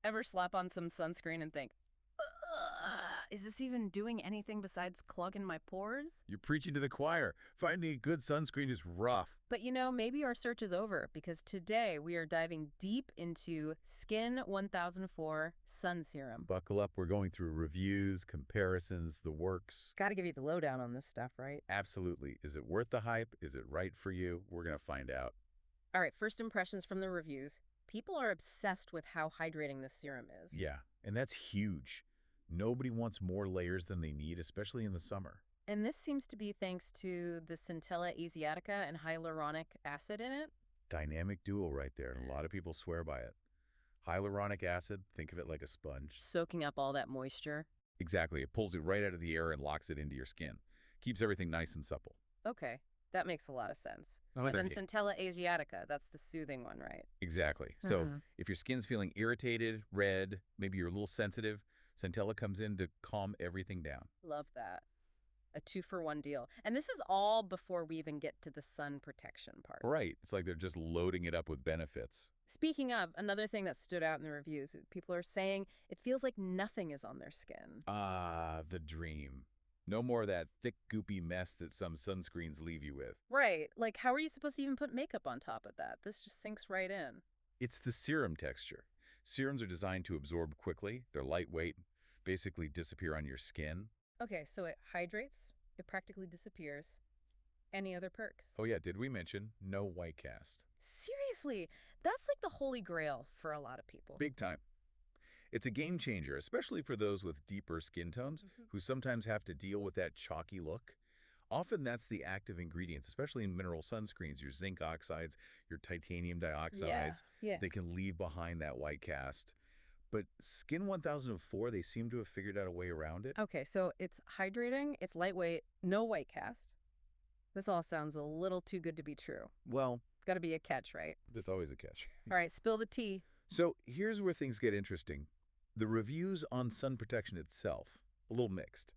Ever slap on some sunscreen and think, is this even doing anything besides clogging my pores? You're preaching to the choir. Finding a good sunscreen is rough. But maybe our search is over because today we are diving deep into SKIN1004 Sun Serum. Buckle up. We're going through reviews, comparisons, the works. Got to give you the lowdown on this stuff, right? Absolutely. Is it worth the hype? Is it right for you? We're going to find out. All right, first impressions from the reviews. People are obsessed with how hydrating this serum is. Yeah, and that's huge. Nobody wants more layers than they need, especially in the summer. And this seems to be thanks to the Centella Hyalu-Cica and hyaluronic acid in it. Dynamic duo right there, and a lot of people swear by it. Hyaluronic acid, think of it like a sponge. Soaking up all that moisture. Exactly. It pulls it right out of the air and locks it into your skin. Keeps everything nice and supple. Okay, that makes a lot of sense. Oh, and then Centella Hyalu-Cica, that's the soothing one, right? Exactly. So if your skin's feeling irritated, red, maybe you're a little sensitive, Centella comes in to calm everything down. Love that. A 2-for-1 deal. And this is all before we even get to the sun protection part. Right. It's like they're just loading it up with benefits. Speaking of, another thing that stood out in the reviews, people are saying it feels like nothing is on their skin. Ah, the dream. No more of that thick, goopy mess that some sunscreens leave you with. Right. Like, how are you supposed to even put makeup on top of that? This just sinks right in. It's the serum texture. Serums are designed to absorb quickly. They're lightweight, basically disappear on your skin. Okay, so it hydrates, it practically disappears. Any other perks? Oh yeah, did we mention no white cast? Seriously, that's like the holy grail for a lot of people. Big time. It's a game changer, especially for those with deeper skin tones who sometimes have to deal with that chalky look. Often that's the active ingredients, especially in mineral sunscreens, your zinc oxides, your titanium dioxides. Yeah. They can leave behind that white cast. But SKIN1004, they seem to have figured out a way around it. Okay, so it's hydrating, it's lightweight, no white cast. This all sounds a little too good to be true. Well, got to be a catch, right? there's always a catch. All right, spill the tea. So here's where things get interesting. The reviews on sun protection itself, a little mixed.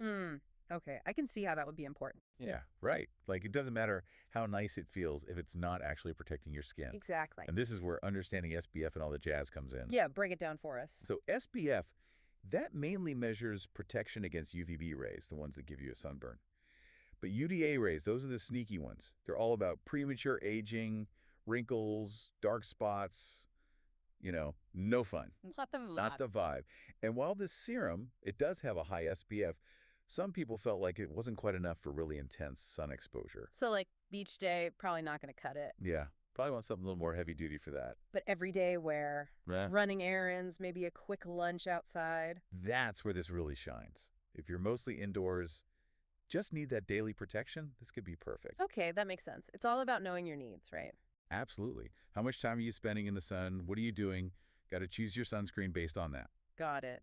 Okay, I can see how that would be important. Yeah, right. Like, it doesn't matter how nice it feels if it's not actually protecting your skin. Exactly. And this is where understanding SPF and all the jazz comes in. Yeah, break it down for us. So SPF, that mainly measures protection against UVB rays, the ones that give you a sunburn. But UVA rays, those are the sneaky ones. They're all about premature aging, wrinkles, dark spots, no fun. Not the vibe. Not the vibe. And while this serum, it does have a high SPF, some people felt like it wasn't quite enough for really intense sun exposure. So like beach day, probably not going to cut it. Yeah, probably want something a little more heavy duty for that. But everyday wear, Yeah. running errands, maybe a quick lunch outside. That's where this really shines. If you're mostly indoors, just need that daily protection, this could be perfect. Okay, that makes sense. It's all about knowing your needs, right? Absolutely. How much time are you spending in the sun? What are you doing? Got to choose your sunscreen based on that. Got it.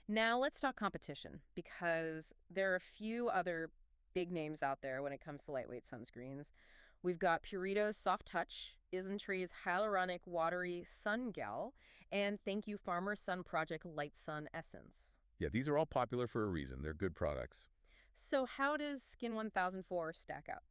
Now let's talk competition, because there are a few other big names out there when it comes to lightweight sunscreens. We've got Purito Soft Touch, Isntree's Hyaluronic Watery Sun Gel, and Thank You Farmer Sun Project Light Sun Essence. Yeah, these are all popular for a reason. They're good products. So how does SKIN1004 stack up?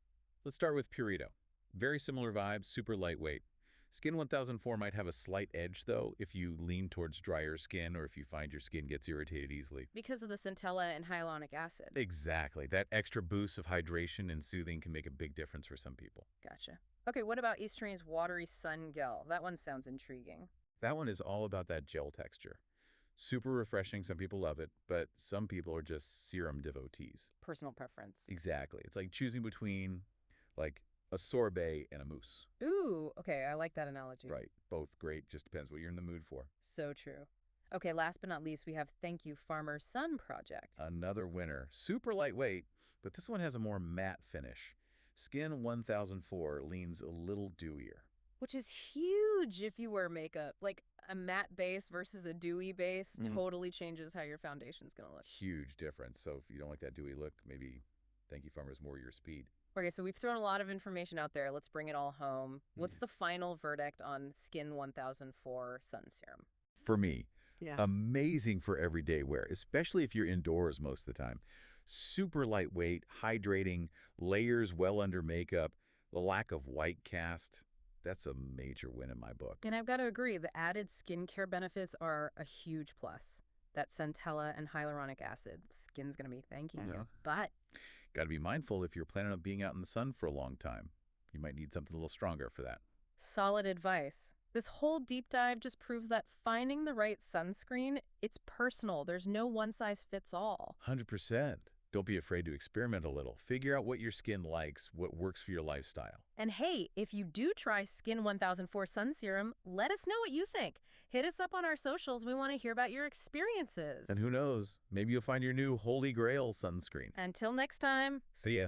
Let's start with Purito. Very similar vibe, super lightweight. SKIN1004 might have a slight edge, though, if you lean towards drier skin or if you find your skin gets irritated easily. Because of the Centella and hyaluronic acid. Exactly. That extra boost of hydration and soothing can make a big difference for some people. Gotcha. Okay, what about Isntree's Watery Sun Gel? That one sounds intriguing. That one is all about that gel texture. Super refreshing. Some people love it, but some people are just serum devotees. Personal preference. Exactly. It's like choosing between, like, a sorbet and a mousse. Ooh, okay, I like that analogy. Right. Both great. Just depends what you're in the mood for. So true. Okay, last but not least, we have Thank You Farmer Sun Project. Another winner. Super lightweight, but this one has a more matte finish. SKIN1004 leans a little dewier. Which is huge if you wear makeup. Like, a matte base versus a dewy base totally changes how your foundation's gonna look. Huge difference. So if you don't like that dewy look, maybe Thank You Farmer is more your speed. Okay, so we've thrown a lot of information out there. Let's bring it all home. What's the final verdict on SKIN1004 Sun Serum? For me, Yeah. amazing for everyday wear, especially if you're indoors most of the time. Super lightweight, hydrating, layers well under makeup, the lack of white cast. That's a major win in my book. And I've got to agree, the added skincare benefits are a huge plus. That Centella and hyaluronic acid, skin's going to be thanking you. But Got to be mindful if you're planning on being out in the sun for a long time. You might need something a little stronger for that. solid advice. This whole deep dive just proves that finding the right sunscreen, it's personal. There's no one size fits all. 100%. Don't be afraid to experiment a little. Figure out what your skin likes, what works for your lifestyle. And hey, if you do try SKIN1004 Sun Serum, let us know what you think. Hit us up on our socials. We want to hear about your experiences. And who knows, maybe you'll find your new holy grail sunscreen. Until next time. See ya.